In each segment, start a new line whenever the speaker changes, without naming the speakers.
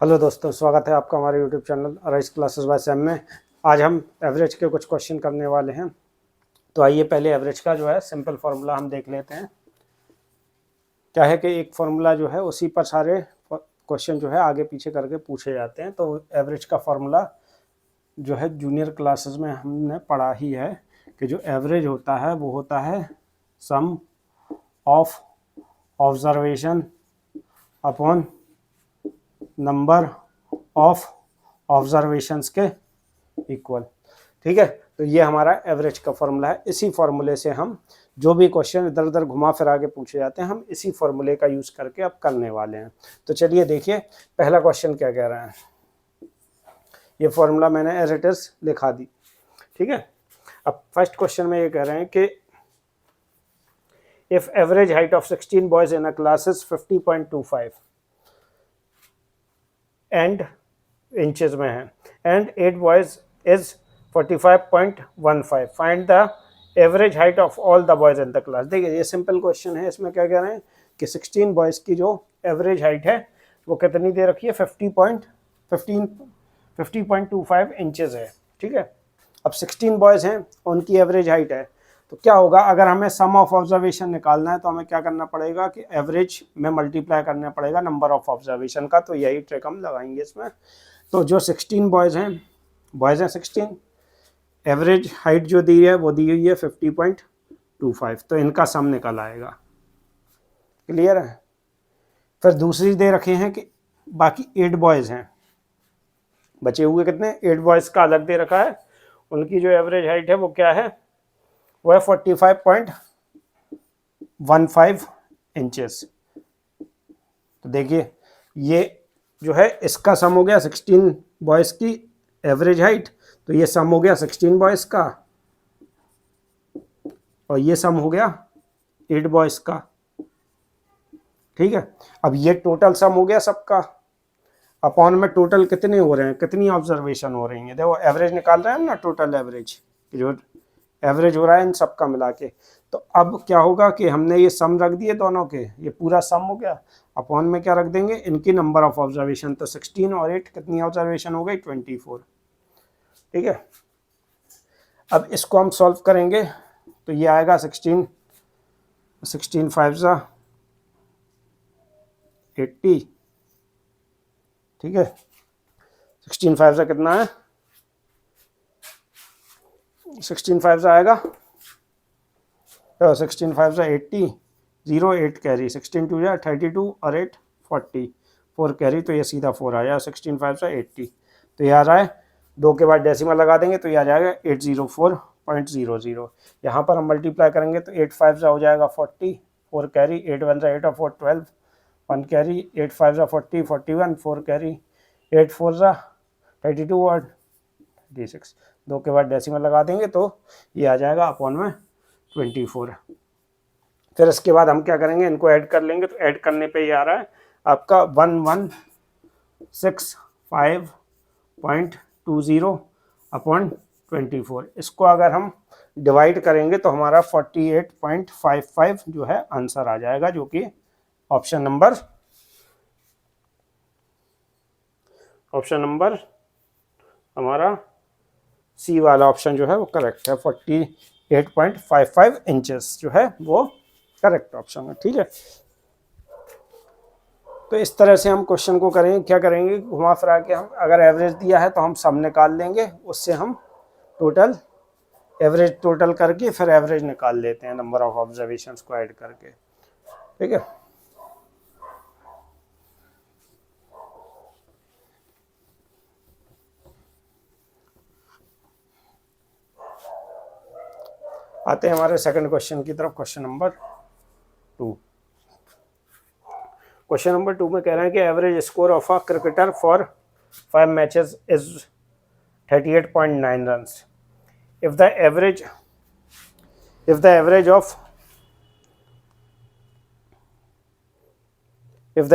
Hello दोस्तों, स्वागत है आपका हमारे YouTube channel rice classes by Sam में। आज हम एवरेज के कुछ क्वेश्चन करने वाले हैं। तो आइए पहले एवरेज का जो है सिंपल फार्मूला हम देख लेते हैं। क्या है कि एक फार्मूला जो है उसी पर सारे क्वेश्चन जो है आगे पीछे करके पूछे जाते हैं। तो एवरेज का फार्मूला जो है जूनियर क्लासेस में हमने पढ़ा ही है कि जो एवरेज होता है वो होता है sum of observation upon number of observations के इक्वल। ठीक है, तो ये हमारा एवरेज का फॉर्मूला है। इसी फॉर्मूले से हम जो भी क्वेश्चन इधर उधर घुमा फिरा के पूछे जाते हैं हम इसी फॉर्मूले का यूज करके अब करने वाले हैं। तो चलिए देखिए पहला क्वेश्चन क्या कह रहा है। ये फॉर्मूला मैंने एज इट इज लिखा दी। ठीक है, अब फर्स्ट क्वेश्चन में ये कह रहे हैं कि if average height of 16 boys in a class is 50.25 and inches में है and 8 boys is 45.15, find the average height of all the boys in the class. देखिए ये सिंपल क्वेश्चन है। इसमें क्या कह रहे हैं कि 16 बॉयज की जो एवरेज हाइट है वो कितनी दे रखी है, 50.25 इंचेस है। ठीक है, अब 16 बॉयज हैं, उनकी एवरेज हाइट है। तो क्या होगा, अगर हमें सम ऑफ ऑब्जर्वेशन निकालना है तो हमें क्या करना पड़ेगा कि एवरेज में मल्टीप्लाई करना पड़ेगा नंबर ऑफ ऑब्जर्वेशन का। तो यही ट्रिक हम लगाएंगे इसमें। तो जो 16 बॉयज़ हैं 16, एवरेज हाइट जो दी है वो दी हुई है 50.25, तो इनका सम निकल आएगा। क्लियर है। फिर दूसरी दे रखे हैं कि बाकी 8 बॉयज़ हैं, बचे हुए कितने, 8 बॉयज़ का अलग दे रखा है। उनकी जो एवरेज हाइट है वो क्या है, वो है 45.15 इंचेस। तो देखिए ये जो है इसका सम हो गया 16 बॉयज़ की एवरेज हाइट, तो ये सम हो गया 16 बॉयज़ का, और ये सम हो गया 8 बॉयज़ का। ठीक है, अब ये टोटल सम हो गया सबका। अपॉन में टोटल कितने हो रहे हैं, कितनी ऑब्जर्वेशन हो रही हैं। देखो एवरेज निकाल रहे हैं ना, टोटल एवरेज जो एवरेज हो रहा है इन सब का मिला के। तो अब क्या होगा कि हमने ये सम रख दिए दोनों के, ये पूरा सम हो गया। अपॉन में क्या रख देंगे, इनकी नंबर ऑफ ऑब्जर्वेशन। तो 16 और 8 कितनी ऑब्जर्वेशन हो गई, 24। ठीक है, अब इसको हम सॉल्व करेंगे तो ये आएगा 16 5 80। ठीक है, 16 5 कितना है, 16 5 आएगा, तो 16 5 80, 0 8 कैरी, 16 2 32 और 8 40, 4 कैरी, तो ये सीधा 4 आया। 16 5 80, तो ये आ रहा है 2 के बाद डेसिमल लगा देंगे तो ये आ जाएगा 804.00। यहाँ पर हम मल्टीप्लाई करेंगे तो 8 5 हो जाएगा 40, 4 कैरी, 8 1 8 और 4 12, 1 कैरी, 8 5 40 41, 4 कैरी, 8 4 32 और 36, 2 के बाद डेसिमल लगा देंगे तो ये आ जाएगा अपॉन में 24। फिर इसके बाद हम क्या करेंगे, इनको ऐड कर लेंगे। तो ऐड करने पे ये आ रहा है आपका 1165.20 अपॉन 24। इसको अगर हम डिवाइड करेंगे तो हमारा 48.55 जो है आंसर आ जाएगा, जो कि ऑप्शन नंबर हमारा सी वाला ऑप्शन जो है वो करेक्ट है। 48.55 इंचेस जो है वो करेक्ट ऑप्शन है। ठीक है, तो इस तरह से हम क्वेश्चन को करेंगे, क्या करेंगे, घुमा फिरा के हम अगर एवरेज दिया है तो हम सम निकाल लेंगे, उससे हम टोटल एवरेज टोटल करके फिर एवरेज निकाल लेते हैं नंबर ऑफ ऑब्जर्वेशंस को ऐड करके। ठीक है, आते हैं हमारे सेकंड क्वेश्चन की तरफ। Question number 2। क्वेश्चन नंबर 2 में कह रहे हैं कि average score of a cricketer for 5 matches is 38.9 runs. if the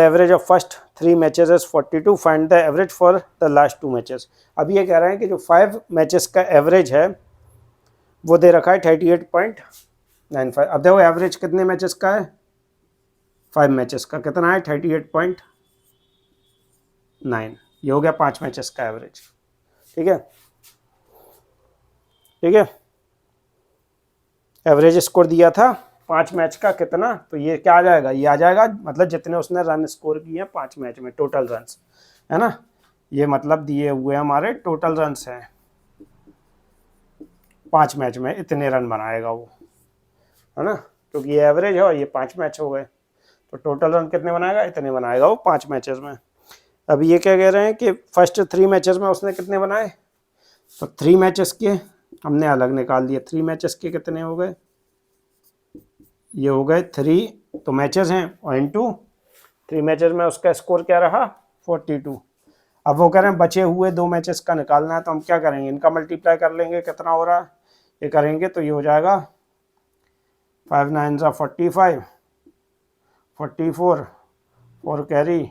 average of first 3 matches is 42, find the average for the last 2 matches। अब ये कह रहे हैं कि जो 5 मैचेस का एवरेज है वो दे रखा है 38.95। अब देखो एवरेज कितने मैचेस का है, 5 मैचेस का कितना है, 38.95। 9। ये हो गया 5 मैचेस का एवरेज। ठीक है, ठीक है, एवरेज स्कोर दिया था 5 मैच का कितना, तो ये क्या आ जाएगा, ये आ जाएगा मतलब जितने उसने रन स्कोर किए हैं 5 मैच में, टोटल रन्स, है ना। ये मतलब दिए हुए हमारे टोटल रन्स हैं, 5 मैच में इतने रन बनाएगा वो, है ना, क्योंकि ये एवरेज है और ये 5 मैच हो गए, तो टोटल रन कितने बनाएगा, इतने बनाएगा वो 5 मैचेस में। अब ये क्या कह रहे हैं कि फर्स्ट 3 मैचेस में उसने कितने बनाए, तो 3 मैचेस के हमने अलग निकाल दिए, 3 मैचेस के कितने हो गए, ये हो गए 3, तो मैचेस हैं और इनटू 3 मैचेस में उसका स्कोर क्या रहा 42। अब वो कह रहे हैं बचे हुए 2 मैचेस का निकालना है, तो हम क्या करेंगे, इनका मल्टीप्लाई कर लेंगे, कितना हो रहा है ये करेंगे तो ये हो जाएगा 5 9 45, 44, 4 कैरी,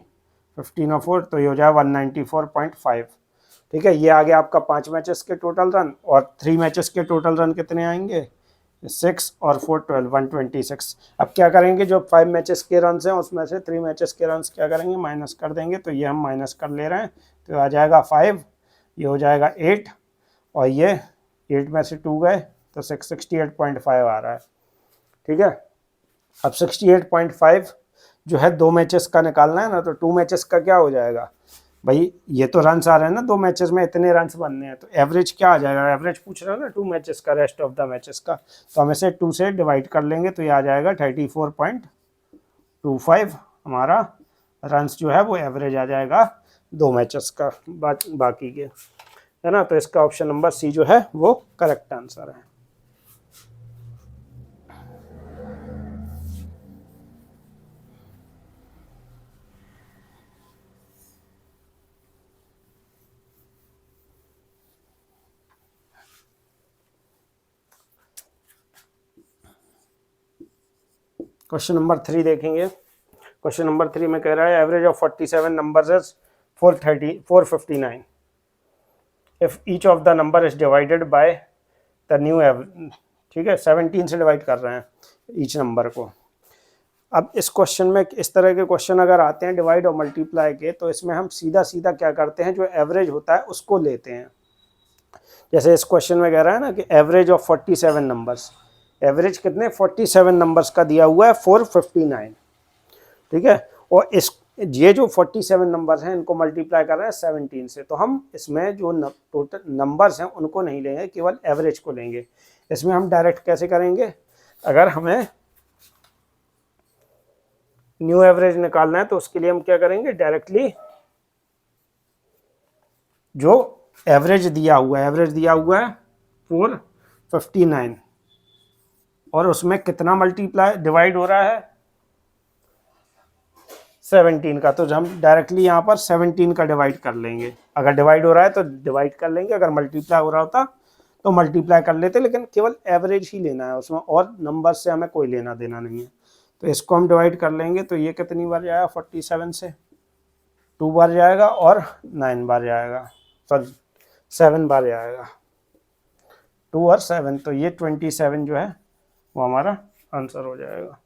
15 और 4, तो ये हो जाएगा 194.5। ठीक है, ये आ गया आपका 5 मैचेस के टोटल रन, और 3 मैचेस के टोटल रन कितने आएंगे, 6 और 4 12, 126। अब क्या करेंगे, जो 5 मैचेस के रन हैं उसमें से 3 मैचेस के रन क्या करेंगे, माइनस कर देंगे, तो ये हम माइनस कर ले रहे हैं, तो आ जाएगा 5, ये हो जाएगा 8, और ये 8 में से 2 गए तो 68.5 आ रहा है। ठीक है, अब 68.5 जो है 2 मैचेस का निकालना है ना, तो 2 मैचेस का क्या हो जाएगा भाई, ये तो रन्स आ रहे हैं ना 2 मैचेस में, इतने रन्स बनने हैं, तो एवरेज क्या आ जाएगा, एवरेज पूछ रहे हो ना 2 मैचेस का, रेस्ट ऑफ द मैचेस का, तो हम इसे 2 से डिवाइड कर लेंगे, तो ये आ जाएगा 34.25 हमारा रन्स जो है वो एवरेज आ जाएगा 2 मैचेस का बाकी के, है ना। तो इसका ऑप्शन नंबर सी जो है वो करेक्ट आंसर है। क्वेश्चन नंबर 3 देखेंगे। क्वेश्चन नंबर 3 में कह रहा है average of 47 numbers is 459 if each of the number is divided by the new average. ठीक है, 17 से डिवाइड कर रहे हैं ईच नंबर को। अब इस क्वेश्चन में इस तरह के क्वेश्चन अगर आते हैं डिवाइड और मल्टीप्लाई के, तो इसमें हम सीधा सीधा क्या करते हैं, जो एवरेज होता है उसको लेते हैं। जैसे इस क्वेश्चन में कह रहा है ना कि एवरेज ऑफ 47 नंबर्स, एवरेज कितने 47 नंबर्स का दिया हुआ है 459। ठीक है, और इस ये जो 47 नंबर्स हैं इनको मल्टीप्लाई कर रहे हैं 17 से, तो हम इसमें जो टोटल नंबर्स हैं उनको नहीं लेंगे, केवल एवरेज को लेंगे। इसमें हम डायरेक्ट कैसे करेंगे, अगर हमें न्यू एवरेज निकालना है तो उसके लिए हम क्या करेंगे, डायरेक्टली जो एवरेज दिया हुआ है 459, और उसमें कितना मल्टीप्लाई डिवाइड हो रहा है 17 का, तो हम डायरेक्टली यहाँ पर 17 का डिवाइड कर लेंगे। अगर डिवाइड हो रहा है तो डिवाइड कर लेंगे, अगर मल्टीप्लाई हो रहा होता तो मल्टीप्लाई कर लेते, लेकिन केवल एवरेज ही लेना है, उसमें और नंबर से हमें कोई लेना देना नहीं है। तो इसको हम डिवाइड कर लेंगे, तो ये कितनी बार जाएगा 47 से, 2 बार जाएगा और 9 बार जाएगा, सॉरी 7 बार जाएगा, 2 और 7, तो ये 27 जो है वो हमारा आंसर हो जाएगा।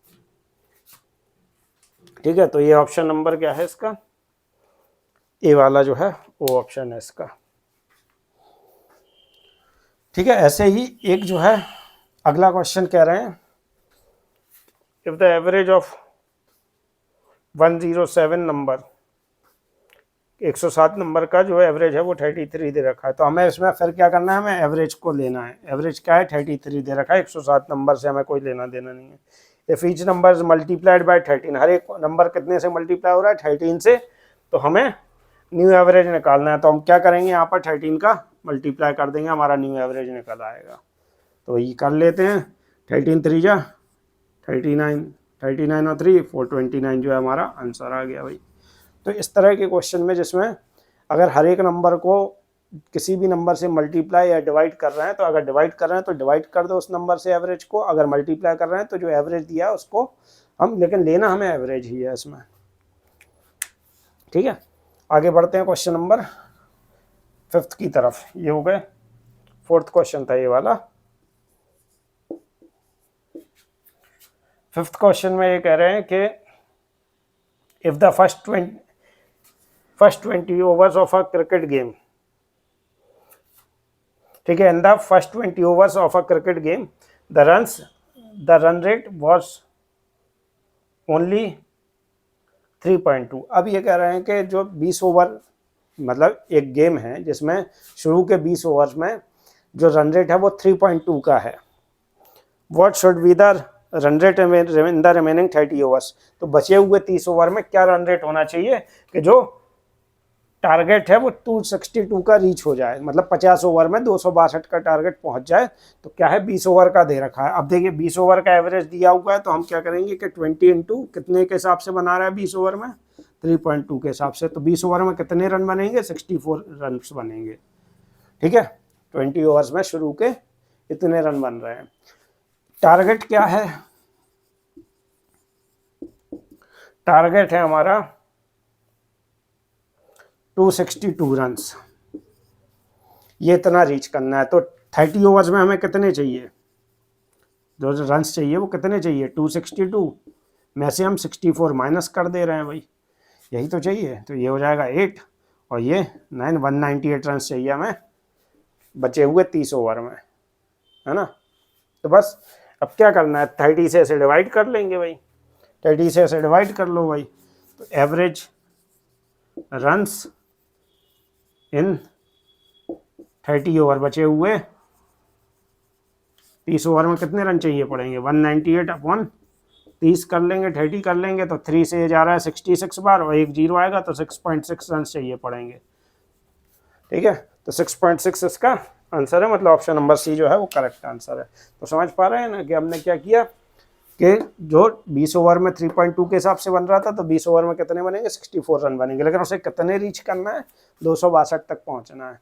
ठीक है, तो ये ऑप्शन नंबर क्या है इसका, ए वाला जो है वो ऑप्शन है इसका। ठीक है, ऐसे ही एक जो है अगला क्वेश्चन कह रहे हैं if the average of 107 number, 107 number का जो एवरेज है वो 33 दे रखा है, तो हमें इसमें फिर क्या करना है, हमें एवरेज को लेना है। एवरेज क्या है 33 दे रखा है, 107 नंबर से हमें कोई लेना देना नहीं है। If each number is multiplied by 13, हर एक नंबर कितने से मल्टीप्लाई हो रहा है 13 से, तो हमें न्यू एवरेज निकालना है। तो हम क्या करेंगे, यहाँ पर 13 का मल्टीप्लाई कर देंगे, हमारा न्यू एवरेज निकल आएगा। तो ये कर लेते हैं, 13 3 जा 39, 39 और 3 429 जो है हमारा आंसर आ गया भाई। तो इस तरह के क्वेश्चन में जिसमें अगर हर एक नंबर को किसी भी नंबर से मल्टीप्लाई या डिवाइड कर रहे हैं, तो अगर डिवाइड कर रहे हैं तो डिवाइड कर दो उस नंबर से एवरेज को, अगर मल्टीप्लाई कर रहे हैं तो जो एवरेज दिया है उसको हम, लेकिन लेना हमें एवरेज ही है इसमें। ठीक है, आगे बढ़ते हैं क्वेश्चन नंबर 5 की तरफ। ये हो गए 4th क्वेश्चन था ये वाला। 5th क्वेश्चन में ये कह रहे हैं कि if the first first 20 overs of a cricket game, ठीक है, in the first 20 overs of a cricket game the run rate was only 3.2। अब ये कह रहे हैं कि जो 20 ओवर मतलब एक गेम है जिसमें शुरू के 20 ओवर्स में जो रन रेट है वो 3.2 का है। What should be the run rate in the remaining 30 overs, तो बचे हुए 30 ओवर में क्या रन रेट होना चाहिए कि जो टारगेट है वो 262 का रीच हो जाए, मतलब 50 ओवर में 262 का टारगेट पहुंच जाए। तो क्या है 20 ओवर का दे रखा है। अब देखिए 20 ओवर का एवरेज दिया हुआ है, तो हम क्या करेंगे कि 20 इंटू कितने के हिसाब से बना रहा है 20 ओवर में 3.2 के हिसाब से, तो 20 ओवर में कितने रन बनेंगे 64 रन बनेंगे, ठीक है। 20 ओवर्स में शुरू के इतने रन बन रहे हैं। टारगेट क्या है, टारगेट है हमारा 262 रन्स, ये इतना रीच करना है। तो 30 ओवर्स में हमें कितने चाहिए, जो रन्स चाहिए वो कितने चाहिए 262 में से हम 64 माइनस कर दे रहे हैं भाई, यही तो चाहिए। तो ये हो जाएगा 8 और ये 9, 198 रन चाहिए हमें बचे हुए 30 ओवर में, है ना। तो बस अब क्या करना है, 30 से ऐसे डिवाइड कर लेंगे भाई, 30 से ऐसे डिवाइड कर लो भाई। तो एवरेज रन्स इन 30 ओवर बचे हुए 30 ओवर में कितने रन चाहिए पड़ेंगे 198 अपॉन 30 कर लेंगे, 30 कर लेंगे तो 3 से जा रहा है 66 बार और एक जीरो आएगा तो 6.6 रन चाहिए पड़ेंगे, ठीक है। तो 6.6 इसका आंसर है, मतलब ऑप्शन नंबर सी जो है वो करेक्ट आंसर है। तो समझ पा रहे हैं ना कि हमने क्या किया कि जो 20 ओवर में 3.2 के हिसाब से बन रहा था, तो 20 ओवर में कितने बनेंगे 64 रन बनेंगे, लेकिन उसे कितने रीच करना है 262 तक पहुंचना है।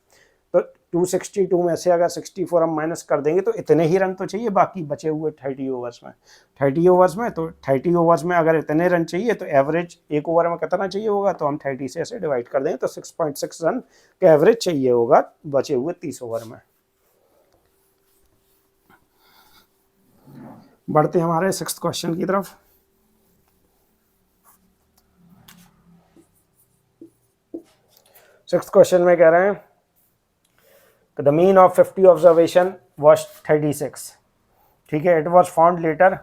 तो 262 में से अगर 64 हम माइनस कर देंगे तो इतने ही रन तो चाहिए बाकी बचे हुए 30 ओवर्स में। 30 ओवर्स में तो 30 ओवर्स में अगर इतने रन चाहिए तो एवरेज एक ओवर में कितना चाहिए होगा, तो हम 30 से ऐसे डिवाइड कर देंगे तो 6.6 रन का एवरेज चाहिए होगा बचे हुए 30 ओवर में। बढ़ते हैं हमारे 6th क्वेश्चन की तरफ। सिक्स्थ क्वेश्चन में कह रहे हैं the mean of 50 observation was 36, ठीक है। It was found later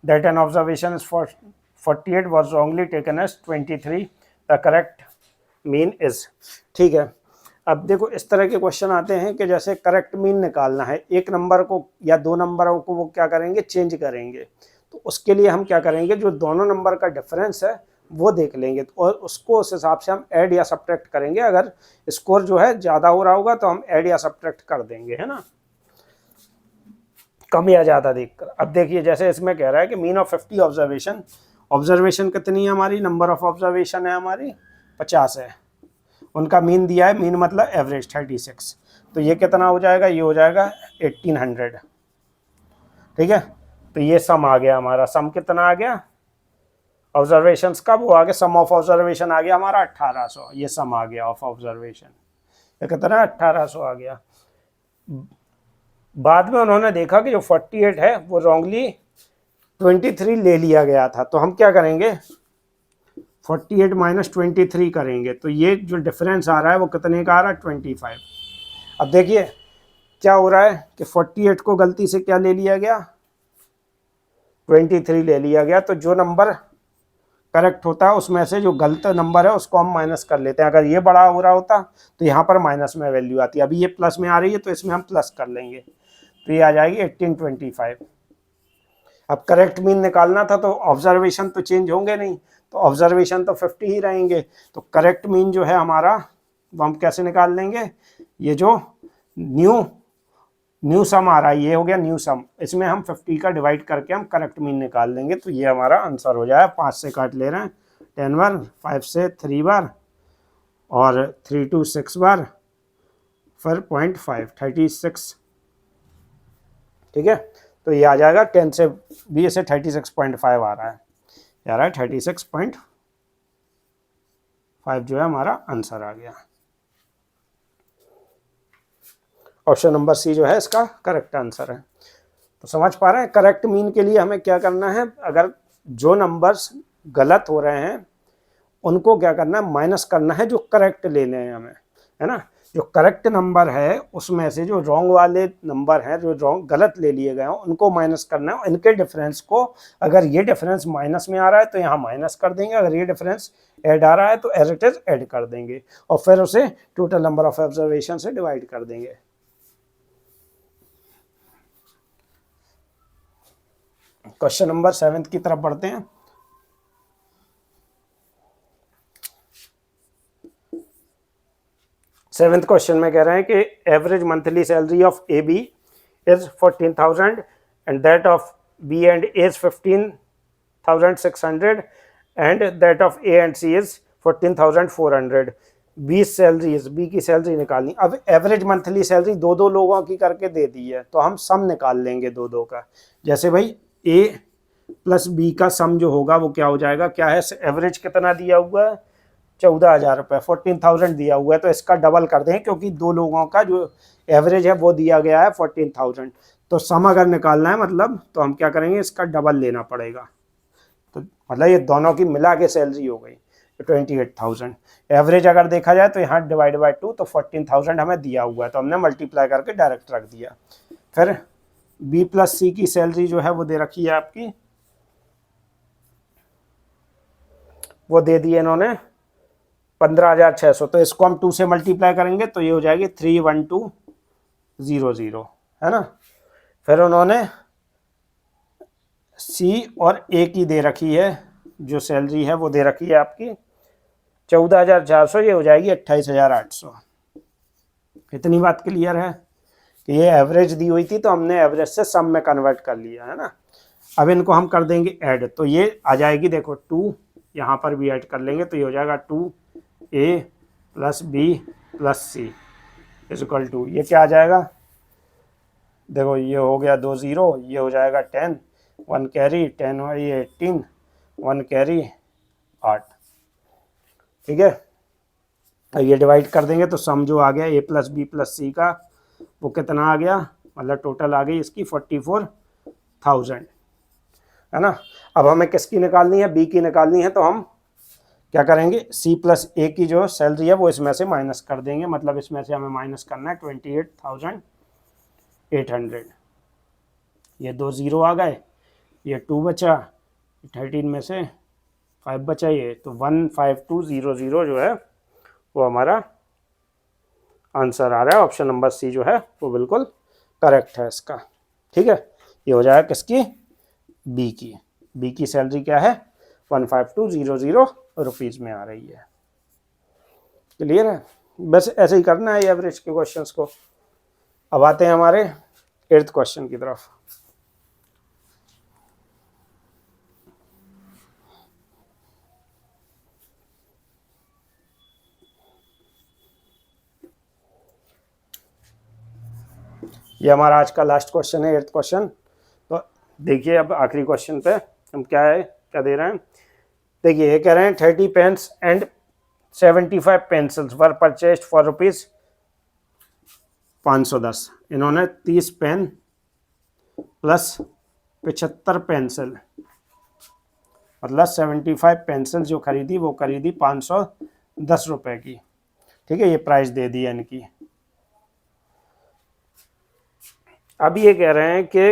that an observation is 48 was wrongly taken as 23, the correct mean is, ठीक है। अब देखो इस तरह के क्वेश्चन आते हैं कि जैसे करेक्ट मीन निकालना है, एक नंबर को या दो नंबरों को वो क्या करेंगे चेंज करेंगे, तो उसके लिए हम क्या करेंगे जो दोनों नंबर का डिफरेंस है वो देख लेंगे और उसको उस हिसाब से हम ऐड या सब्ट्रैक्ट करेंगे। अगर स्कोर जो है ज़्यादा हो रहा होगा तो हम ऐड या सब्ट्रैक्ट कर देंगे, है ना, कम या ज़्यादा देखकर। अब देखिए जैसे इसमें कह रहा है कि मीन ऑफ 50 ऑब्जर्वेशन, ऑब्जर्वेशन कितनी है हमारी, नंबर ऑफ ऑब्जर्वेशन है हमारी 50 है, उनका मीन दिया है, मीन मतलब एवरेज 36, तो ये कितना हो जाएगा, ये हो जाएगा 1800, ठीक है। तो ये सम आ गया हमारा, सम कितना आ गया ऑब्जर्वेशंस का, वो आ गया सम ऑफ ऑब्जर्वेशन आ गया हमारा 1800, ये सम आ गया ऑफ ऑब्जर्वेशन, ये कितना 1800 आ गया। बाद में उन्होंने देखा कि जो 48 है वो रॉन्गली 23 ले लिया गया था, तो हम क्या करेंगे 48 माइनस 23 करेंगे, तो ये जो डिफरेंस आ रहा है वो कितने का आ रहा है 25। अब देखिए क्या हो रहा है कि 48 को गलती से क्या ले लिया गया 23 ले लिया गया, तो जो नंबर करेक्ट होता है उसमें से जो गलत नंबर है उसको हम माइनस कर लेते हैं। अगर ये बड़ा हो रहा होता तो यहाँ पर माइनस में वैल्यू आती है, अभी ये प्लस में आ रही है तो इसमें हम प्लस कर लेंगे, तो ये आ जाएगी 1825। अब करेक्ट मीन निकालना था तो ऑब्जर्वेशन तो चेंज होंगे नहीं, तो ऑब्जर्वेशन तो 50 ही रहेंगे, तो करेक्ट मीन जो है हमारा वो हम कैसे निकाल लेंगे, ये जो न्यू सम आ रहा है ये हो गया न्यू सम, इसमें हम 50 का डिवाइड करके हम करेक्ट मीन निकाल लेंगे, तो ये हमारा आंसर हो जाए। 5 से काट ले रहे हैं 10 बार, 5 से 3 बार और 3 to 6 बार, फिर 0.5 36, ठीक है। तो ये आ जाएगा 10 से 20 से 36.5 आ रहा है, ये आ रहा है 36.5 जो है हमारा आंसर आ गया। ऑप्शन नंबर सी जो है इसका करेक्ट आंसर है। तो समझ पा रहे हैं करेक्ट मीन के लिए हमें क्या करना है, अगर जो नंबर्स गलत हो रहे हैं उनको क्या करना है, माइनस करना है जो करेक्ट लेने हैं हमें, है ना। जो करेक्ट नंबर है उसमें से जो रॉन्ग वाले नंबर हैं, जो रॉन्ग गलत ले लिए गए हैं, उनको माइनस करना है। इनके डिफरेंस को, अगर ये डिफरेंस माइनस में आ रहा है तो यहाँ माइनस कर देंगे, अगर ये डिफरेंस ऐड आ रहा है तो एज इट इज ऐड कर देंगे, और फिर उसे टोटल नंबर ऑफ ऑब्जर्वेशन से डिवाइड कर देंगे। क्वेश्चन नंबर 7 की तरफ बढ़ते हैं। सेवेंथ क्वेश्चन में कह रहे हैं कि average monthly salary of A B is 14,000 and that of B and A is 15,600 and that of A and C is 14,400। 20 salaries, B की सैलरी निकालनी। अब एवरेज मंथली सैलरी दो दो लोगों की करके दे दी है, तो हम सम निकाल लेंगे दो दो का। जैसे भाई ए प्लस बी का सम जो होगा वो क्या हो जाएगा, क्या है, एवरेज कितना दिया हुआ है 14,000 रुपये, 14,000 दिया हुआ है, तो इसका डबल कर दें क्योंकि दो लोगों का जो एवरेज है वो दिया गया है 14,000। तो सम अगर निकालना है मतलब, तो हम क्या करेंगे, इसका डबल लेना पड़ेगा। तो मतलब ये दोनों की मिला के सैलरी हो गई 28,000। एवरेज अगर देखा जाए तो यहाँ डिवाइड बाई 2, तो 14,000 हमें दिया हुआ है, तो हमने मल्टीप्लाई करके डायरेक्ट रख दिया। फिर बी प्लस सी की सैलरी जो है वो दे रखी है आपकी, वो दे दी है इन्होंने 15,600। तो इसको हम 2 से मल्टीप्लाई करेंगे तो ये हो जाएगी 31200, है ना। फिर उन्होंने सी और ए की दे रखी है, जो सैलरी है वो दे रखी है आपकी 14,400, ये हो जाएगी 28,800। इतनी बात क्लियर है कि ये एवरेज दी हुई थी, तो हमने एवरेज से सम में कन्वर्ट कर लिया, है ना। अब इनको हम कर देंगे ऐड, तो ये आ जाएगी, देखो 2 यहाँ पर भी ऐड कर लेंगे, तो ये हो जाएगा 2a plus B plus C is equal to, ये क्या आ जाएगा, देखो ये हो गया 2 0, ये हो जाएगा 10, 1 कैरी 10 और ये 18, 1 कैरी 8, ठीक है। तो ये डिवाइड कर देंगे तो सम जो आ गया a प्लस बी प्लस सी का, वो कितना आ गया, मतलब टोटल आ गई इसकी 44,000, है ना। अब हमें किसकी निकालनी है, बी की निकालनी है, तो हम क्या करेंगे, सी प्लस ए की जो सैलरी है वो इसमें से माइनस कर देंगे, मतलब इसमें से हमें माइनस करना है 28,800। ये 2 0 आ गए, ये 2 बचा, 13 में से 5 बचा, ये तो 15200 जो है वो हमारा आंसर आ रहा है। ऑप्शन नंबर सी जो है वो बिल्कुल करेक्ट है इसका, ठीक है। ये हो जाएगा किसकी, बी की। बी की सैलरी क्या है, 15200 रुपीज़ में आ रही है। क्लियर है, बस ऐसे ही करना है एवरेज के क्वेश्चंस को। अब आते हैं हमारे 8th क्वेश्चन की तरफ। ये हमारा आज का लास्ट क्वेश्चन है, 8th क्वेश्चन। तो देखिए अब आखिरी क्वेश्चन पे हम क्या दे रहे हैं। देखिए ये कह रहे हैं 30 pens and 75 pencils were purchased for ₹510। इन्होंने 30 पेन प्लस 75 पेंसिल, मतलब 75 पेंसिल जो खरीदी वो खरीदी 510 रुपये की, ठीक है। ये प्राइस दे दी है इनकी। अब ये कह रहे हैं कि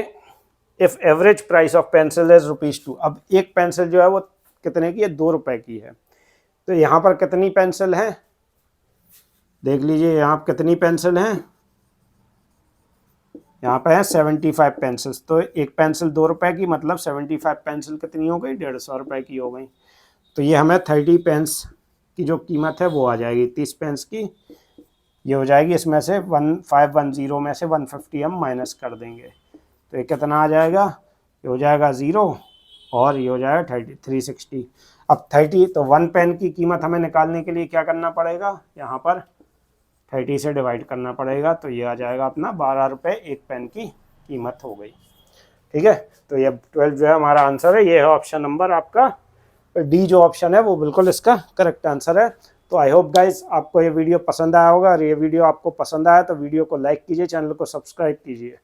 if average price of pencil is ₹2। अब एक पेंसिल जो है वो कितने की है, 2 रुपये की है। तो यहाँ पर कितनी पेंसिल हैं, देख लीजिए यहाँ कितनी पेंसिल हैं, यहाँ पे है 75 पेंसिल्स। तो एक पेंसिल 2 रुपये की, मतलब 75 पेंसिल कितनी हो गई, 150 रुपये की हो गई। तो ये हमें 30 पेंस की जो कीमत है वो आ जाएगी 30 पेंस की, ये हो जाएगी। इसमें से 1510 में से 150 हम माइनस कर देंगे, तो ये कितना आ जाएगा, ये हो जाएगा 0 और ये हो जाएगा 360। अब 30, तो 1 पेन की कीमत हमें निकालने के लिए क्या करना पड़ेगा, यहाँ पर 30 से डिवाइड करना पड़ेगा, तो ये आ जाएगा अपना 12 रुपये एक पेन की कीमत हो गई, ठीक है। तो ये 12 जो है हमारा आंसर है। ये है ऑप्शन नंबर आपका डी, जो ऑप्शन है वो बिल्कुल इसका करेक्ट आंसर है। तो आई होप गाइस आपको ये वीडियो पसंद आया होगा, और ये वीडियो आपको पसंद आया तो वीडियो को लाइक कीजिए, चैनल को सब्सक्राइब कीजिए।